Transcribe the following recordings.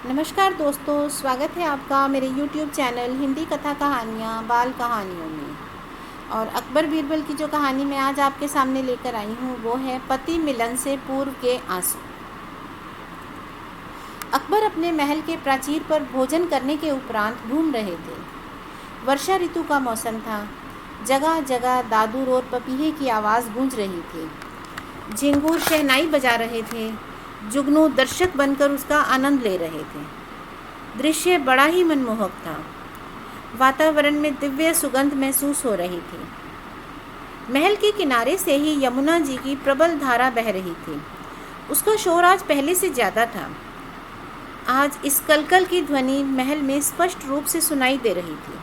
नमस्कार दोस्तों, स्वागत है आपका मेरे YouTube चैनल हिंदी कथा कहानियाँ बाल कहानियों में। और अकबर बीरबल की जो कहानी मैं आज आपके सामने लेकर आई हूँ वो है पति मिलन से पूर्व के आंसू। अकबर अपने महल के प्राचीर पर भोजन करने के उपरांत घूम रहे थे। वर्षा ऋतु का मौसम था। जगह जगह दादुर और पपीहे की आवाज़ गूंज रही थी। झिंगुर शहनाई बजा रहे थे। जुगनू दर्शक बनकर उसका आनंद ले रहे थे। दृश्य बड़ा ही मनमोहक था। वातावरण में दिव्य सुगंध महसूस हो रही थी। महल के किनारे से ही यमुना जी की प्रबल धारा बह रही थी। उसका शोर आज पहले से ज़्यादा था। आज इस कलकल की ध्वनि महल में स्पष्ट रूप से सुनाई दे रही थी।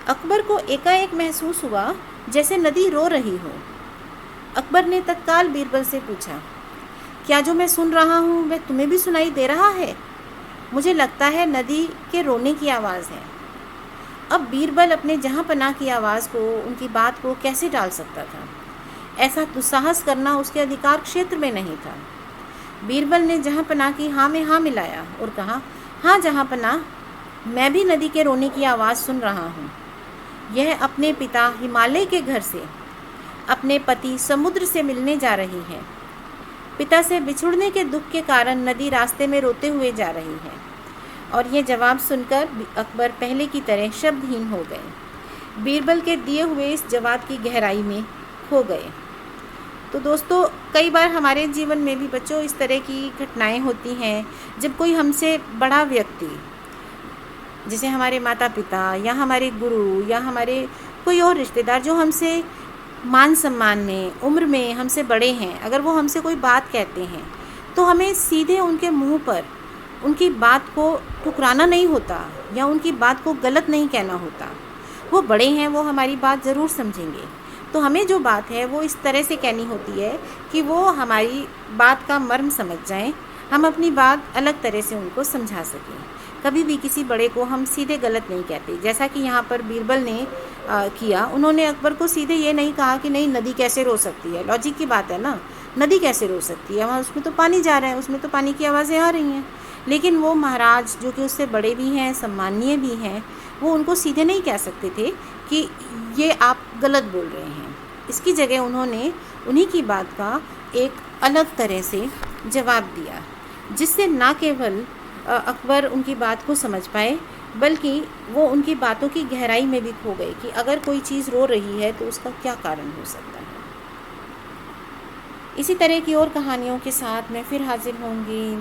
अकबर को एकाएक महसूस हुआ जैसे नदी रो रही हो। अकबर ने तत्काल बीरबल से पूछा, क्या जो मैं सुन रहा हूँ वह तुम्हें भी सुनाई दे रहा है? मुझे लगता है नदी के रोने की आवाज़ है। अब बीरबल अपने जहाँ पनाह की आवाज़ को, उनकी बात को कैसे टाल सकता था? ऐसा दुस्साहस करना उसके अधिकार क्षेत्र में नहीं था। बीरबल ने जहाँ पनाह की हाँ में हाँ मिलाया और कहा, हाँ जहाँ पनाह, मैं भी नदी के रोने की आवाज़ सुन रहा हूँ। यह अपने पिता हिमालय के घर से, अपने पति समुद्र से मिलने जा रही है। पिता से बिछुड़ने के दुख के कारण नदी रास्ते में रोते हुए जा रही है। और यह जवाब सुनकर अकबर पहले की तरह शब्दहीन हो गए। बीरबल के दिए हुए इस जवाब की गहराई में खो गए। तो दोस्तों, कई बार हमारे जीवन में भी बच्चों इस तरह की घटनाएं होती हैं जब कोई हमसे बड़ा व्यक्ति, जैसे हमारे माता पिता या हमारे गुरु या हमारे कोई और रिश्तेदार जो हमसे मान सम्मान में, उम्र में हमसे बड़े हैं, अगर वो हमसे कोई बात कहते हैं तो हमें सीधे उनके मुंह पर उनकी बात को ठुकराना नहीं होता या उनकी बात को गलत नहीं कहना होता। वो बड़े हैं, वो हमारी बात ज़रूर समझेंगे। तो हमें जो बात है वो इस तरह से कहनी होती है कि वो हमारी बात का मर्म समझ जाएं, हम अपनी बात अलग तरह से उनको समझा सकें। कभी भी किसी बड़े को हम सीधे गलत नहीं कहते, जैसा कि यहाँ पर बीरबल ने किया। उन्होंने अकबर को सीधे ये नहीं कहा कि नहीं, नदी कैसे रो सकती है। लॉजिक की बात है ना, नदी कैसे रो सकती है, वहाँ उसमें तो पानी जा रहा है, उसमें तो पानी की आवाज़ें आ रही हैं। लेकिन वो महाराज जो कि उससे बड़े भी हैं, सम्मानीय भी हैं, वो उनको सीधे नहीं कह सकते थे कि ये आप गलत बोल रहे हैं। इसकी जगह उन्होंने उन्हीं की बात का एक अलग तरह से जवाब दिया, जिससे ना केवल अकबर उनकी बात को समझ पाए, बल्कि वो उनकी बातों की गहराई में भी खो गए कि अगर कोई चीज़ रो रही है तो उसका क्या कारण हो सकता है। इसी तरह की और कहानियों के साथ मैं फिर हाजिर होंगी।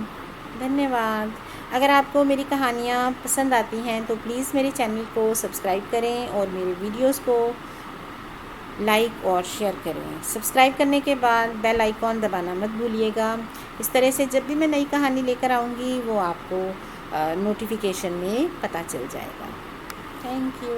धन्यवाद। अगर आपको मेरी कहानियाँ पसंद आती हैं तो प्लीज़ मेरे चैनल को सब्सक्राइब करें और मेरे वीडियोस को लाइक और शेयर करें। सब्सक्राइब करने के बाद बेल आइकॉन दबाना मत भूलिएगा। इस तरह से जब भी मैं नई कहानी लेकर आऊँगी वो आपको नोटिफिकेशन में पता चल जाएगा। Thank you.